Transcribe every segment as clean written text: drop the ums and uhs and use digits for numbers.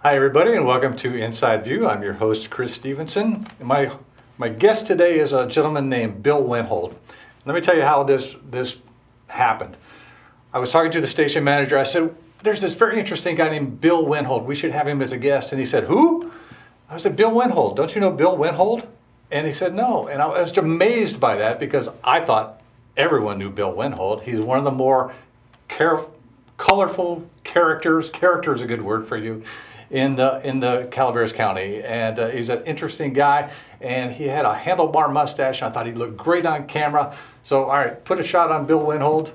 Hi everybody and welcome to Inside View. I'm your host Chris Stevenson. And my guest today is a gentleman named Bill Wennhold. Let me tell you how this happened. I was talking to the station manager. I said, there's this very interesting guy named Bill Wennhold. We should have him as a guest. And he said, who? I said, Bill Wennhold. Don't you know Bill Wennhold? And he said, no. And I was amazed by that because I thought everyone knew Bill Wennhold. He's one of the more colorful characters. Character is a good word for you. In the Calaveras County, and he's an interesting guy, and he had a handlebar mustache. I thought he looked great on camera. So, all right, put a shot on Bill Wennhold.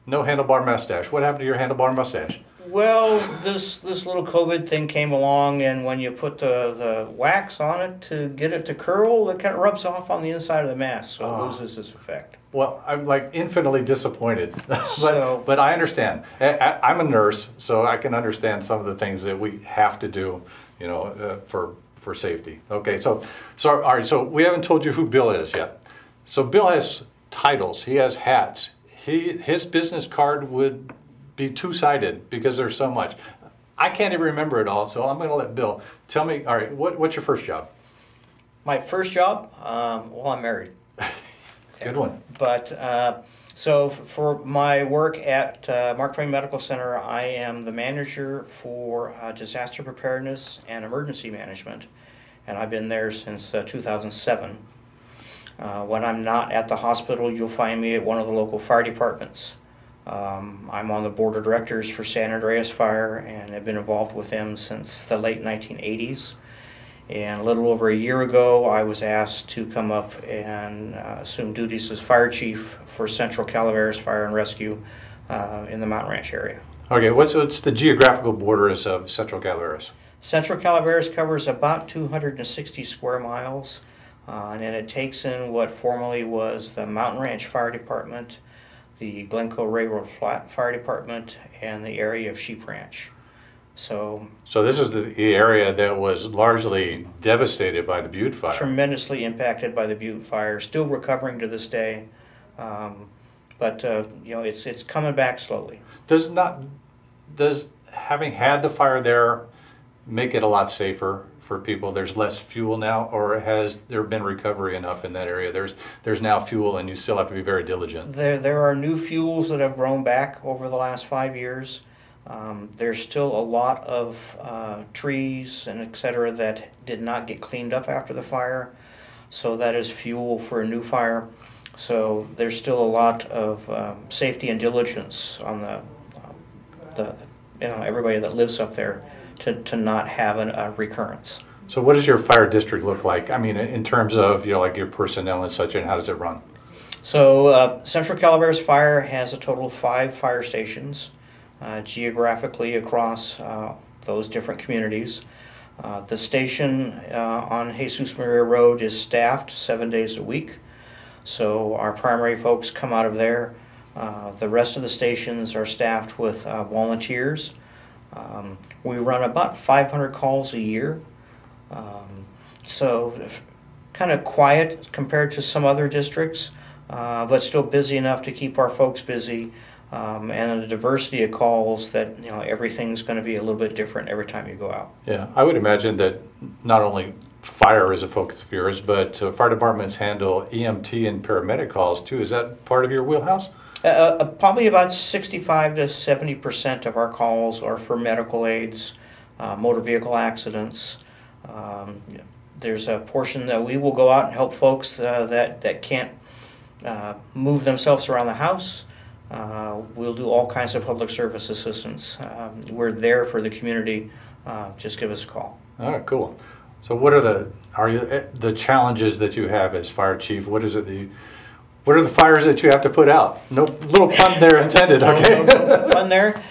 No handlebar mustache. What happened to your handlebar mustache? Well, this little COVID thing came along, and when you put the wax on it to get it to curl, it kind of rubs off on the inside of the mask, so it loses its effect. Well, I'm like infinitely disappointed, but I understand. I'm a nurse, so I can understand some of the things that we have to do, you know, for safety. Okay, so all right. So we haven't told you who Bill is yet. So Bill has titles. He has hats. His business card would be two-sided because there's so much. I can't even remember it all, so I'm going to let Bill tell me. All right, what's your first job? My first job? Well, I'm married. Good one. But so for my work at Mark Twain Medical Center, I am the manager for disaster preparedness and emergency management, and I've been there since 2007. When I'm not at the hospital, you'll find me at one of the local fire departments. I'm on the board of directors for San Andreas Fire, and have been involved with them since the late 1980s. And a little over a year ago, I was asked to come up and assume duties as fire chief for Central Calaveras Fire and Rescue in the Mountain Ranch area. Okay, what's the geographical borders of Central Calaveras? Central Calaveras covers about 260 square miles, and it takes in what formerly was the Mountain Ranch Fire Department, the Glencoe Railroad Flat Fire Department, and the area of Sheep Ranch. So this is the area that was largely devastated by the Butte fire. Tremendously impacted by the Butte fire, still recovering to this day, but you know, it's coming back slowly. Does having had the fire there make it a lot safer for people? There's less fuel now, or has there been recovery enough in that area? There's now fuel, and you still have to be very diligent. There are new fuels that have grown back over the last 5 years. There's still a lot of trees and etc. that did not get cleaned up after the fire, so that is fuel for a new fire. So there's still a lot of safety and diligence on the everybody that lives up there to not have a recurrence. So what does your fire district look like? I mean, in terms of, you know, like your personnel and such, and how does it run? So Central Calaveras Fire has a total of 5 fire stations. Geographically across those different communities. The station on Jesus Maria Road is staffed 7 days a week, so our primary folks come out of there. The rest of the stations are staffed with volunteers. We run about 500 calls a year, so kind of quiet compared to some other districts, but still busy enough to keep our folks busy. And a diversity of calls that, you know, everything's going to be a little bit different every time you go out. Yeah, I would imagine that not only fire is a focus of yours, but fire departments handle EMT and paramedic calls too. Is that part of your wheelhouse? Probably about 65 to 70% of our calls are for medical aids, motor vehicle accidents. There's a portion that we will go out and help folks that can't move themselves around the house. We'll do all kinds of public service assistance. We're there for the community. Just give us a call. All right, cool. So what are the challenges that you have as fire chief? What are the fires that you have to put out? No little pun there intended. Okay. No pun there.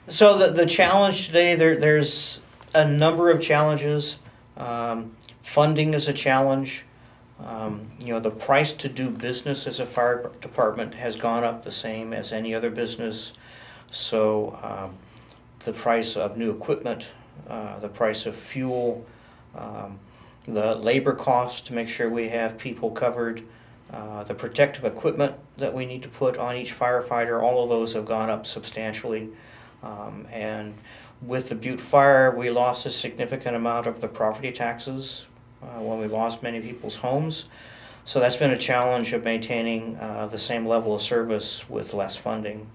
So the challenge today, there's a number of challenges. Funding is a challenge. You know, the price to do business as a fire department has gone up the same as any other business. So the price of new equipment, the price of fuel, the labor costs to make sure we have people covered, the protective equipment that we need to put on each firefighter, all of those have gone up substantially. And with the Butte fire, we lost a significant amount of the property taxes when we lost many people's homes. So that's been a challenge of maintaining the same level of service with less funding.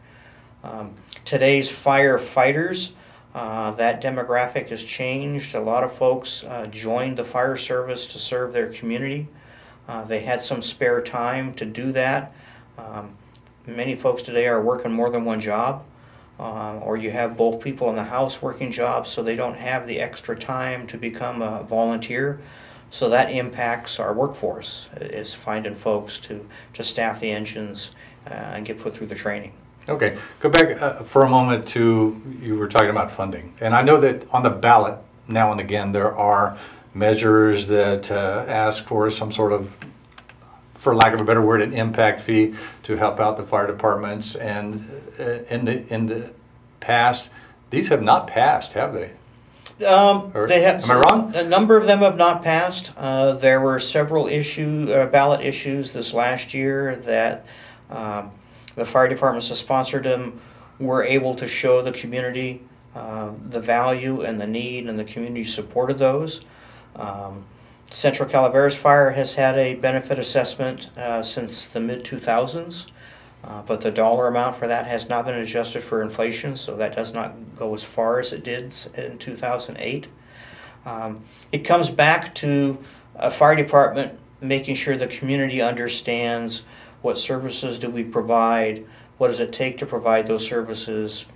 Today's firefighters, that demographic has changed. A lot of folks joined the fire service to serve their community. They had some spare time to do that. Many folks today are working more than one job, or you have both people in the house working jobs, so they don't have the extra time to become a volunteer. So that impacts our workforce, is finding folks to staff the engines and get put through the training. Okay, go back for a moment to, you were talking about funding. And I know that on the ballot now and again there are measures that ask for some sort of, for lack of a better word, an impact fee to help out the fire departments. And in the past, these have not passed, have they? They have. Am I wrong? A number of them have not passed. There were several ballot issues this last year that the fire departments that sponsored them were able to show the community the value and the need, and the community supported those. Central Calaveras Fire has had a benefit assessment since the mid-2000s, but the dollar amount for that has not been adjusted for inflation, so that does not go as far as it did in 2008. It comes back to a fire department making sure the community understands what services do we provide, what does it take to provide those services.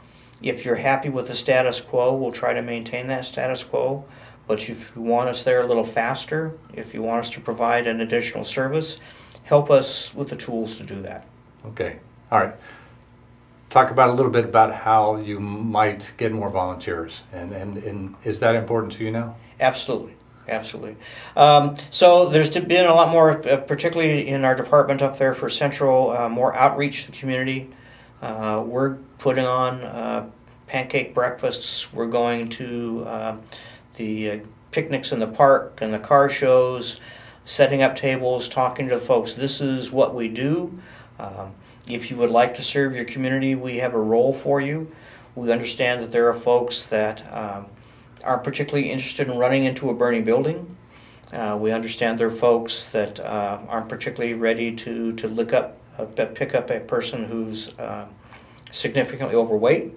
If you're happy with the status quo, we'll try to maintain that status quo. But if you want us there a little faster, if you want us to provide an additional service, help us with the tools to do that. Okay, all right. Talk about a little bit about how you might get more volunteers, and is that important to you now? Absolutely, absolutely. So there's been a lot more, particularly in our department up there for Central, more outreach to the community. We're putting on pancake breakfasts. We're going to the picnics in the park and the car shows, setting up tables, talking to the folks. This is what we do. If you would like to serve your community, we have a role for you. We understand that there are folks that aren't particularly interested in running into a burning building. We understand there are folks that aren't particularly ready to pick up a person who's significantly overweight.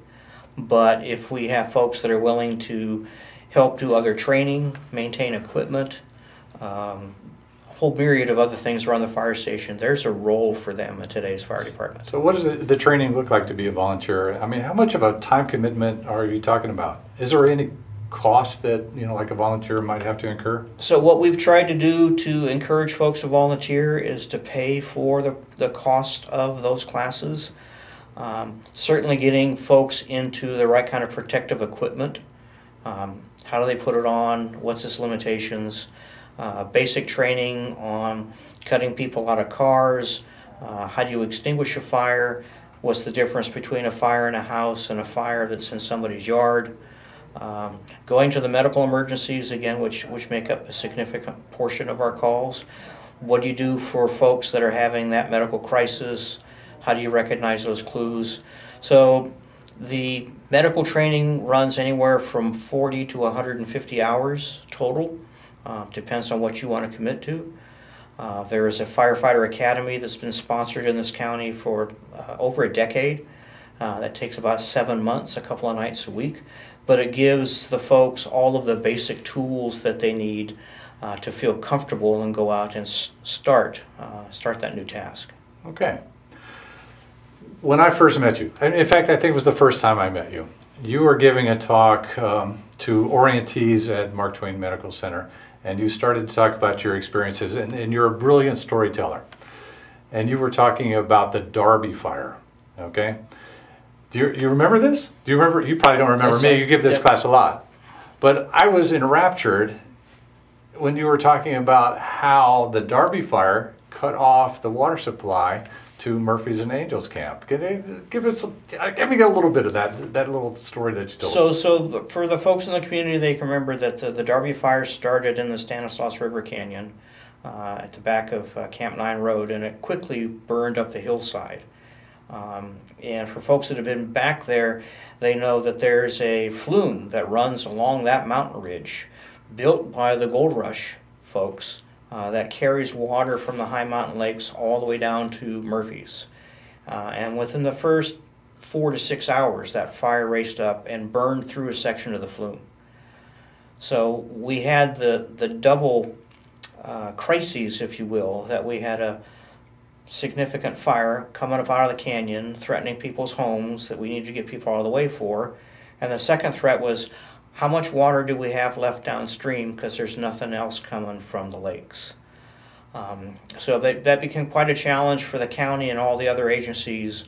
But if we have folks that are willing to help do other training, maintain equipment, a whole myriad of other things around the fire station, there's a role for them in today's fire department. So what does the training look like to be a volunteer? I mean, how much of a time commitment are you talking about? Is there any cost that, like a volunteer might have to incur? So what we've tried to do to encourage folks to volunteer is to pay for the cost of those classes. Certainly getting folks into the right kind of protective equipment. How do they put it on? What's its limitations? Basic training on cutting people out of cars. How do you extinguish a fire? What's the difference between a fire in a house and a fire that's in somebody's yard? Going to the medical emergencies, again, which make up a significant portion of our calls. What do you do for folks that are having that medical crisis? How do you recognize those clues? So the medical training runs anywhere from 40 to 150 hours total. Depends on what you want to commit to. There is a firefighter academy that's been sponsored in this county for over a decade. That takes about 7 months, a couple of nights a week. But it gives the folks all of the basic tools that they need to feel comfortable and go out and start that new task. Okay. When I first met you, in fact, I think it was the first time I met you, you were giving a talk to orientees at Mark Twain Medical Center, and you started to talk about your experiences, and you're a brilliant storyteller. And you were talking about the Darby fire, okay? Do you remember this? Do you remember? You probably don't remember me. You give this class a lot. But I was enraptured when you were talking about how the Darby fire cut off the water supply to Murphy's and Angels camp. Give me a little bit of that little story that you told. So for the folks in the community, they can remember that the Darby fire started in the Stanislaus River Canyon at the back of Camp 9 Road, and it quickly burned up the hillside. And for folks that have been back there, they know that there's a flume that runs along that mountain ridge built by the Gold Rush folks that carries water from the high mountain lakes all the way down to Murphy's. And within the first 4 to 6 hours, that fire raced up and burned through a section of the flume. So we had the double crises, if you will, that we had a significant fire coming up out of the canyon, threatening people's homes that we needed to get people out of the way for. And the second threat was, how much water do we have left downstream, because there's nothing else coming from the lakes. So that became quite a challenge for the county and all the other agencies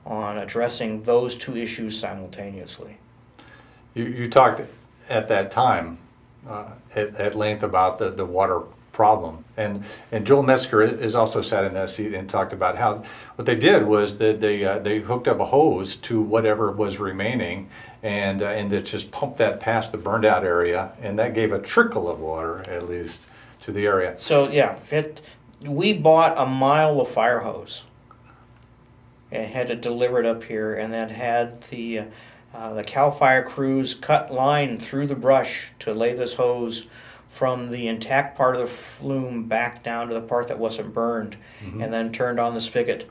on addressing those two issues simultaneously. You talked at that time at length about the water problem, and Joel Metzger is also sat in that seat and talked about how what they did was that they hooked up a hose to whatever was remaining, and it just pumped that past the burned out area, and that gave a trickle of water at least to the area. So yeah, we bought a mile of fire hose and had it delivered up here, and then had the CAL FIRE crews cut line through the brush to lay this hose from the intact part of the flume back down to the part that wasn't burned, and then turned on the spigot.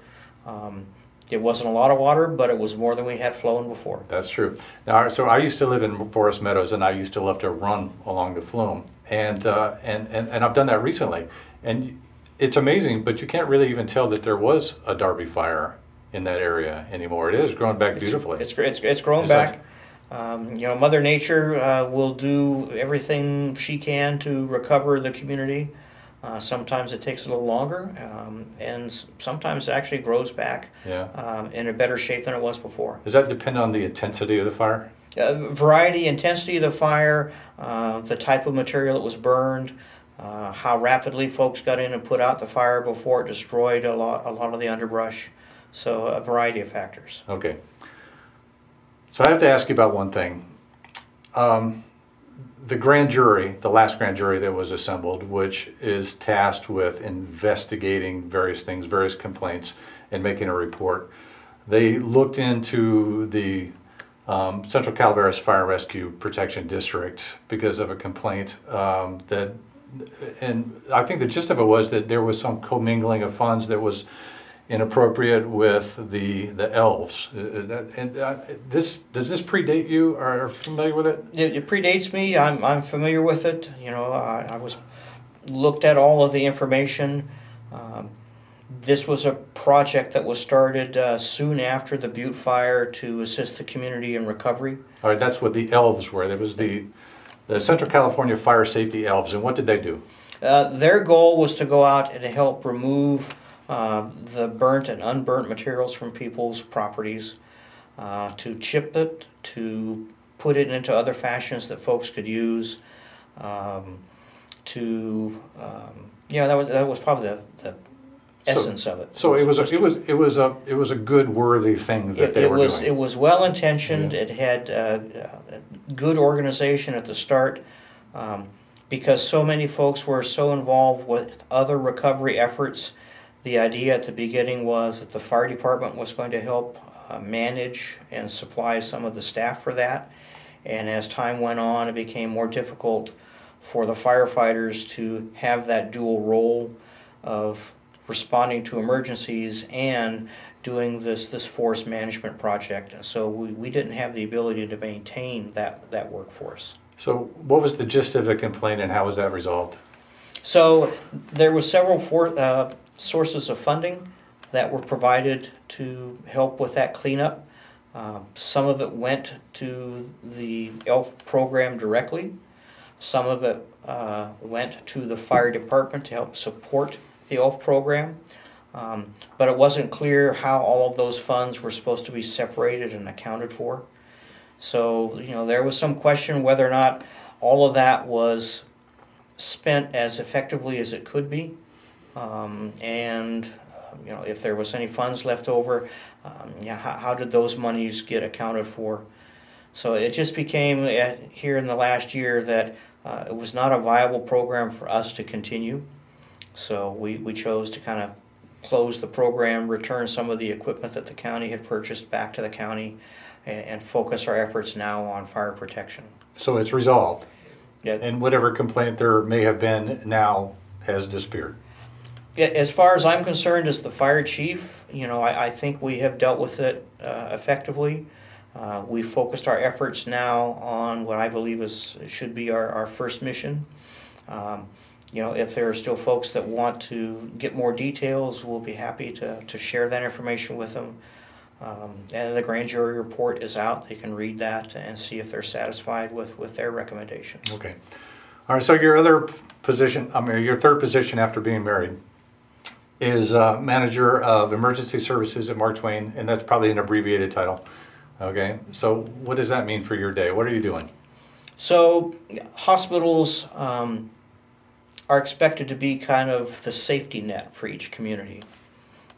It wasn't a lot of water, but it was more than we had flowing before. That's true. Now, so I used to live in Forest Meadows, and I used to love to run along the flume, and I've done that recently, and it's amazing, but you can't really even tell that there was a Darby fire in that area anymore. It is growing back beautifully. It's growing back. You know, Mother Nature will do everything she can to recover the community. Sometimes it takes a little longer, and sometimes it actually grows back in a better shape than it was before. Does that depend on the intensity of the fire? Variety, intensity of the fire, the type of material that was burned, how rapidly folks got in and put out the fire before it destroyed a lot of the underbrush. So a variety of factors. Okay. So I have to ask you about one thing. The grand jury, the last grand jury that was assembled, which is tasked with investigating various things, various complaints, and making a report, they looked into the Central Calaveras Fire Rescue Protection District because of a complaint and I think the gist of it was that there was some commingling of funds that was inappropriate with the Elves. Does this predate you? Are you familiar with it? It predates me. I'm familiar with it. You know, I looked at all of the information. This was a project that was started soon after the Butte fire to assist the community in recovery. All right, that's what the Elves were. There was the Central California Fire Safety Elves, and what did they do? Their goal was to go out and help remove the burnt and unburnt materials from people's properties, to chip it, to put it into other fashions that folks could use, that was probably the essence of it. So it was a good, worthy thing that they were doing. It was well intentioned. It had good organization at the start, because so many folks were so involved with other recovery efforts. The idea at the beginning was that the fire department was going to help manage and supply some of the staff for that. And as time went on, it became more difficult for the firefighters to have that dual role of responding to emergencies and doing this forest management project. So we didn't have the ability to maintain that workforce. So what was the gist of the complaint, and how was that resolved? So there were several sources of funding that were provided to help with that cleanup. Some of it went to the ELF program directly. Some of it went to the fire department to help support the ELF program. But it wasn't clear how all of those funds were supposed to be separated and accounted for. So, you know, there was some question whether or not all of that was spent as effectively as it could be. You know, if there was any funds left over, how did those monies get accounted for? So it just became here in the last year that it was not a viable program for us to continue. So we chose to kind of close the program, return some of the equipment that the county had purchased back to the county, and focus our efforts now on fire protection. So it's resolved. Yeah. And whatever complaint there may have been now has disappeared. As far as I'm concerned, as the fire chief, I think we have dealt with it effectively. We focused our efforts now on what I believe should be our first mission. If there are still folks that want to get more details, we'll be happy to share that information with them. And the grand jury report is out. They can read that and see if they're satisfied with their recommendation. Okay. All right, so your other position, your third position after being married is manager of emergency services at Mark Twain, and that's probably an abbreviated title. Okay, so what does that mean for your day? What are you doing? So hospitals are expected to be kind of the safety net for each community.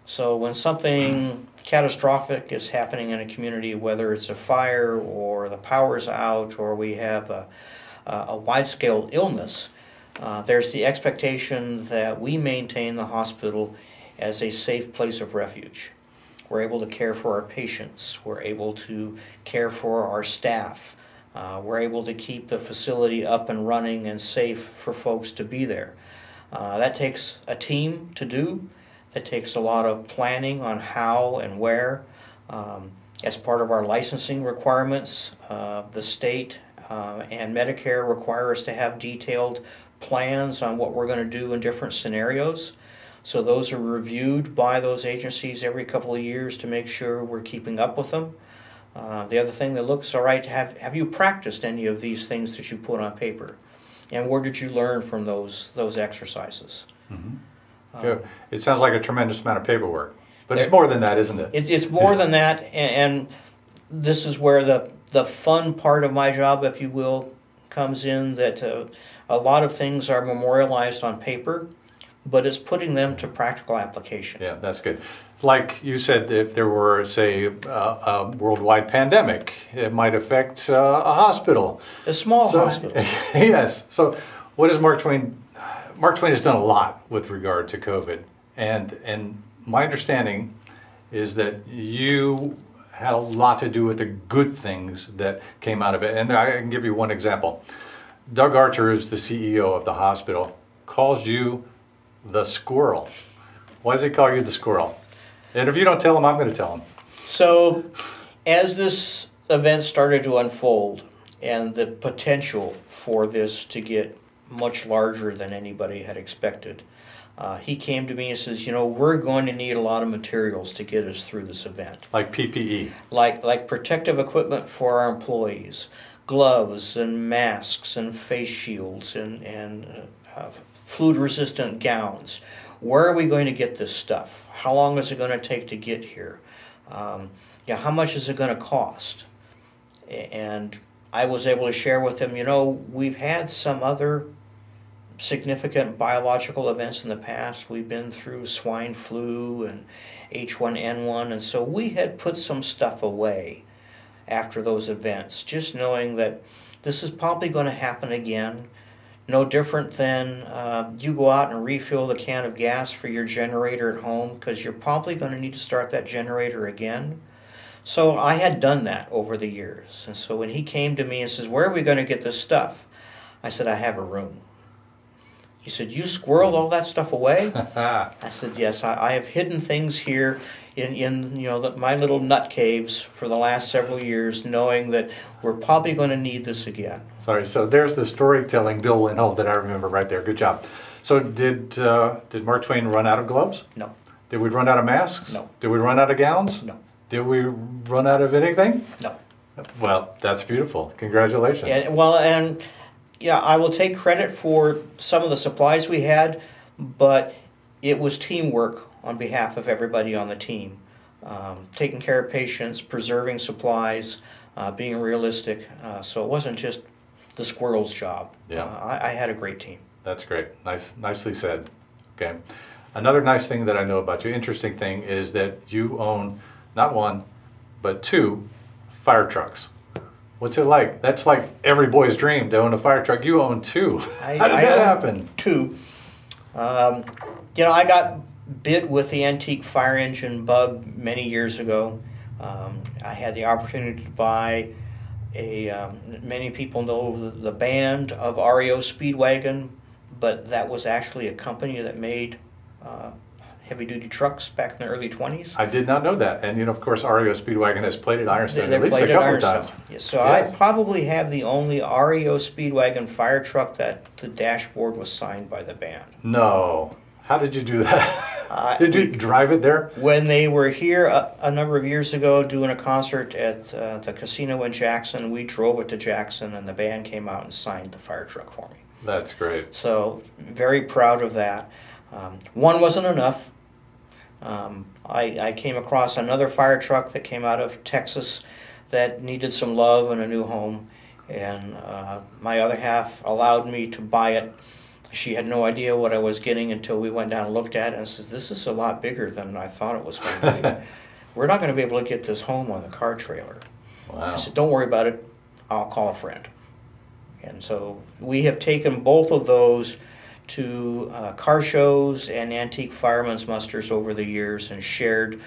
So when something catastrophic is happening in a community, whether it's a fire or the power's out or we have a wide-scale illness, there's the expectation that we maintain the hospital as a safe place of refuge. We're able to care for our patients. We're able to care for our staff. We're able to keep the facility up and running and safe for folks to be there. That takes a team to do. That takes a lot of planning on how and where. As part of our licensing requirements, the state and Medicare require us to have detailed plans on what we're going to do in different scenarios. So those are reviewed by those agencies every couple of years to make sure we're keeping up with them. The other thing that looks all right, have you practiced any of these things that you put on paper? And where did you learn from those exercises? Mm-hmm. It sounds like a tremendous amount of paperwork, but it's more than that, isn't it? It's more than that, and this is where the fun part of my job, if you will, comes in, that a lot of things are memorialized on paper, but it's putting them to practical application. Yeah, that's good. Like you said, if there were, say, a worldwide pandemic, it might affect a hospital. A small hospital. Yes. So what does Mark Twain... Mark Twain has done a lot with regard to COVID. And my understanding is that you had a lot to do with the good things that came out of it. And I can give you one example. Doug Archer is the CEO of the hospital, calls you the squirrel. Why does he call you the squirrel? And if you don't tell him, I'm going to tell him. So as this event started to unfold and the potential for this to get much larger than anybody had expected, he came to me and says, we're going to need a lot of materials to get us through this event. Like PPE? Like protective equipment for our employees, gloves and masks and face shields and fluid-resistant gowns. Where are we going to get this stuff? How long is it going to take to get here? How much is it going to cost? And I was able to share with him, we've had some other significant biological events in the past. We've been through swine flu and H1N1, and so we had put some stuff away after those events, just knowing that this is probably going to happen again. No different than you go out and refill the can of gas for your generator at home, because you're probably going to need to start that generator again. So I had done that over the years. And so when he came to me and says, where are we going to get this stuff? I said, I have a room. He said, you squirreled all that stuff away? I said, yes, I have hidden things here in my little nut caves for the last several years, knowing that we're probably going to need this again. Sorry, so there's the storytelling Bill Wennhold that I remember right there. Good job. So did Mark Twain run out of gloves? No. Did we run out of masks? No. Did we run out of gowns? No. Did we run out of anything? No. Well, that's beautiful. Congratulations. Yeah, I will take credit for some of the supplies we had, but it was teamwork on behalf of everybody on the team. Taking care of patients, preserving supplies, being realistic. So it wasn't just the squirrel's job. Yeah. I had a great team. That's great. Nicely said. Okay. Another nice thing that I know about you, interesting thing, is that you own not one, but 2 fire trucks. What's it like? That's like every boy's dream to own a fire truck. You own 2. How did that happen? 2. I got bit with the antique fire engine bug many years ago. I had the opportunity to buy many people know the band of REO Speedwagon, but that was actually a company that made heavy-duty trucks back in the early 20s. I did not know that. And, of course, REO Speedwagon has played at Ironstone They at least played a at couple of Ironstone. times. Yeah, so yes. I probably have the only REO Speedwagon fire truck that the dashboard was signed by the band. No. How did you do that? Did you drive it there? When they were here a number of years ago doing a concert at the casino in Jackson, we drove it to Jackson and the band came out and signed the fire truck for me. That's great. So very proud of that. One wasn't enough. I came across another fire truck that came out of Texas that needed some love and a new home, and my other half allowed me to buy it. She had no idea what I was getting until we went down and looked at it and says, "This is a lot bigger than I thought it was going to be. We're not going to be able to get this home on the car trailer." Wow. I said, "Don't worry about it. I'll call a friend." And so we have taken both of those to car shows and antique firemen's musters over the years and shared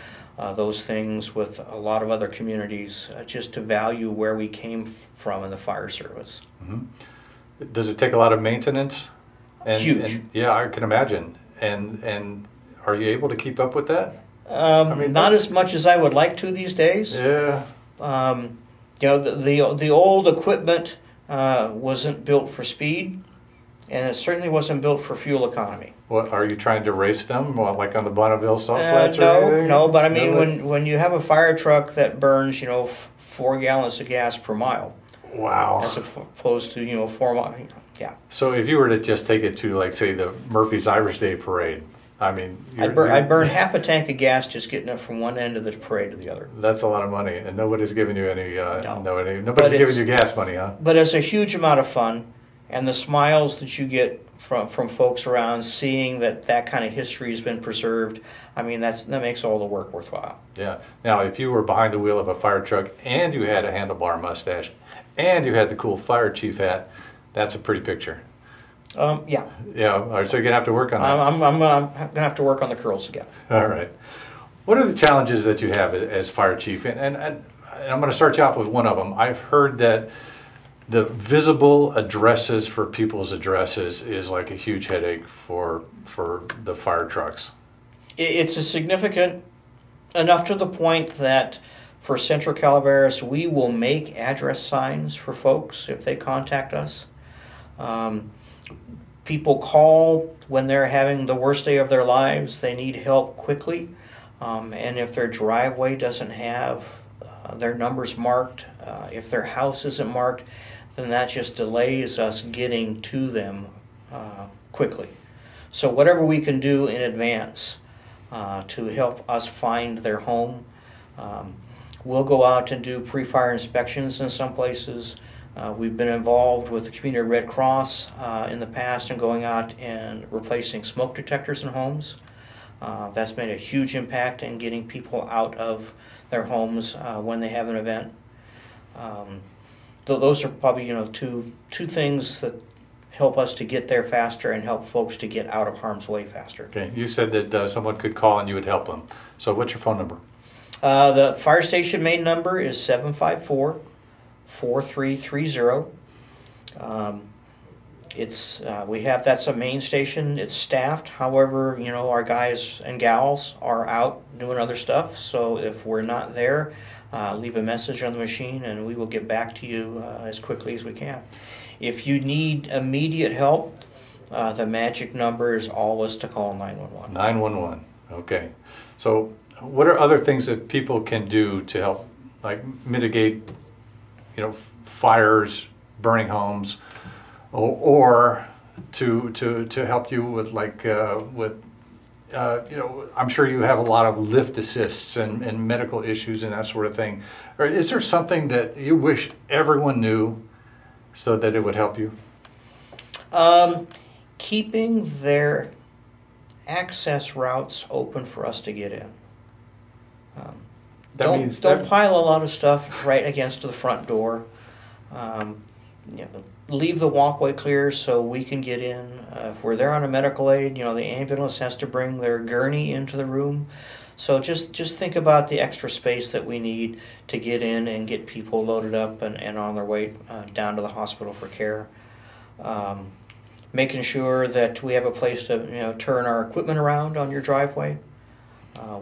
those things with a lot of other communities just to value where we came from in the fire service. Mm-hmm. Does it take a lot of maintenance? Huge. And, yeah, I can imagine. And are you able to keep up with that? Not as much as I would like to these days. Yeah. The old equipment wasn't built for speed, and it certainly wasn't built for fuel economy. What, are you trying to race them, like on the Bonneville salt flats or anything? No, but I mean, when you have a fire truck that burns, 4 gallons of gas per mile. Wow. As opposed to, 4 miles. Yeah. So if you were to just take it to, like, say, the Murphy's Irish Day Parade, I mean... I'd burn half a tank of gas just getting it from one end of the parade to the other. That's a lot of money, and nobody's giving you any... No. Nobody's giving you gas money, huh? But it's a huge amount of fun, and the smiles that you get from folks around seeing that kind of history has been preserved, I mean, that makes all the work worthwhile. Yeah. Now, if you were behind the wheel of a fire truck and you had a handlebar mustache and you had the cool fire chief hat, that's a pretty picture. Yeah. Yeah. All right, so you're going to have to work on that. I'm going to have to work on the curls again. All right. What are the challenges that you have as fire chief? And I'm going to start you off with one of them. I've heard that the visible addresses for people's addresses is like a huge headache for the fire trucks. It's a significant, enough to the point that for Central Calaveras, we will make address signs for folks if they contact us. People call when they're having the worst day of their lives. They need help quickly. And if their driveway doesn't have their numbers marked, if their house isn't marked, then that just delays us getting to them quickly. So whatever we can do in advance to help us find their home. We'll go out and do pre-fire inspections in some places. We've been involved with the Community Red Cross in the past and going out and replacing smoke detectors in homes. That's made a huge impact in getting people out of their homes when they have an event. Those are probably two things that help us to get there faster and help folks to get out of harm's way faster. Okay, you said that someone could call and you would help them. So what's your phone number? The fire station main number is 754-4330. That's a main station. It's staffed. However, our guys and gals are out doing other stuff. So if we're not there, leave a message on the machine and we will get back to you as quickly as we can. If you need immediate help, the magic number is always to call 911. 911. Okay. So what are other things that people can do to help, like, mitigate, fires, burning homes, or to help you with, like, I'm sure you have a lot of lift assists and medical issues and that sort of thing. Or is there something that you wish everyone knew so that it would help you? Keeping their access routes open for us to get in. Don't pile a lot of stuff right against the front door. leave the walkway clear so we can get in. If we're there on a medical aid, the ambulance has to bring their gurney into the room. So just think about the extra space that we need to get in and get people loaded up and on their way down to the hospital for care. Making sure that we have a place to turn our equipment around on your driveway.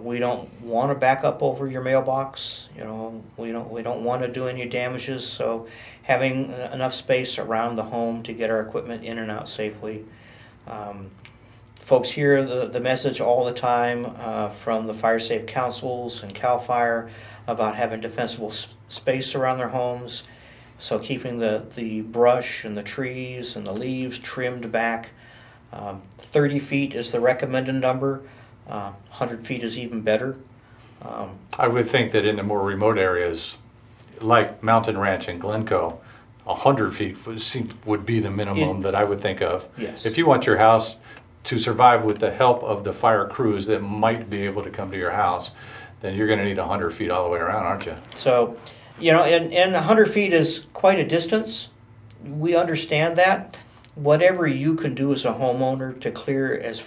We don't want to back up over your mailbox. We don't want to do any damages. So having enough space around the home to get our equipment in and out safely. Folks hear the message all the time from the fire safe councils and CAL FIRE about having defensible space around their homes. So keeping the brush and the trees and the leaves trimmed back. 30 feet is the recommended number. 100 feet is even better. I would think that in the more remote areas, like Mountain Ranch and Glencoe, 100 feet would be the minimum that I would think of. Yes. If you want your house to survive with the help of the fire crews that might be able to come to your house, then you're going to need 100 feet all the way around, aren't you? So, and 100 feet is quite a distance. We understand that. Whatever you can do as a homeowner to clear as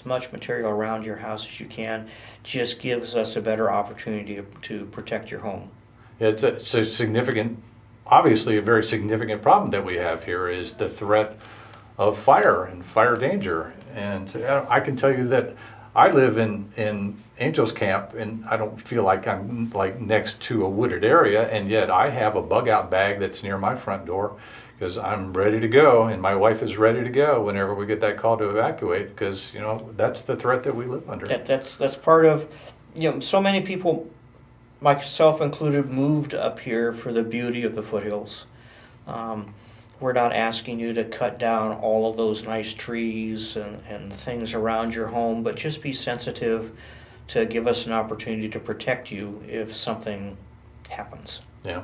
much material around your house as you can just gives us a better opportunity to protect your home. Yeah, it's a significant, obviously a very significant problem that we have here is the threat of fire and fire danger. And I can tell you that I live in Angels Camp, and I don't feel like I'm like next to a wooded area, and yet I have a bug out bag that's near my front door because I'm ready to go, and my wife is ready to go whenever we get that call to evacuate, because that's the threat that we live under. That's part of, so many people, myself included, moved up here for the beauty of the foothills. We're not asking you to cut down all of those nice trees and things around your home, but just be sensitive to give us an opportunity to protect you if something happens. Yeah.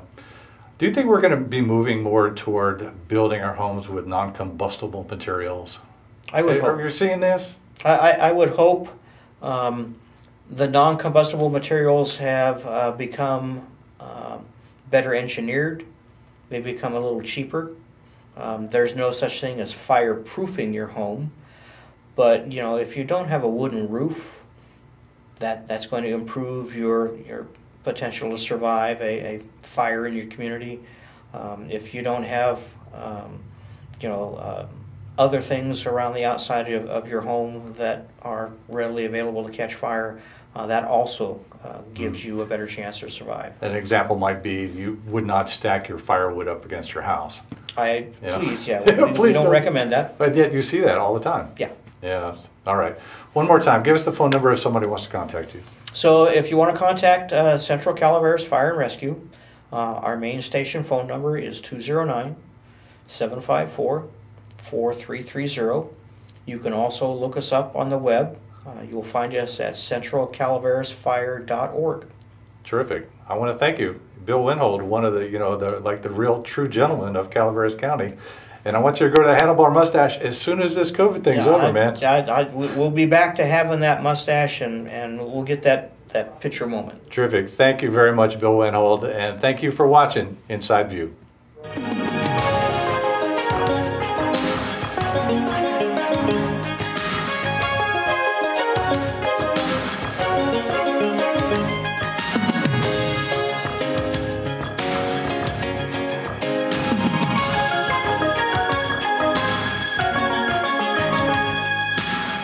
Do you think we're going to be moving more toward building our homes with non-combustible materials? I would hope. Are you seeing this? I would hope. The non-combustible materials have become better engineered. They become a little cheaper. There's no such thing as fireproofing your home, but if you don't have a wooden roof, that's going to improve your potential to survive a fire in your community. If you don't have other things around the outside of your home that are readily available to catch fire, that also gives you a better chance to survive. An example might be you would not stack your firewood up against your house. Please, yeah. Please we don't recommend that. But yet you see that all the time. Yeah. Yeah. All right. One more time. Give us the phone number if somebody wants to contact you. So if you want to contact Central Calaveras Fire and Rescue, our main station phone number is 209-754-4330. You can also look us up on the web. You'll find us at centralcalaverasfire.org. Terrific. I want to thank you, Bill Wennhold, one of the the real true gentleman of Calaveras County. And I want you to grow that handlebar mustache as soon as this COVID thing's over, man. We'll be back to having that mustache, and we'll get that picture moment. Terrific. Thank you very much, Bill Wennhold, and thank you for watching Inside View.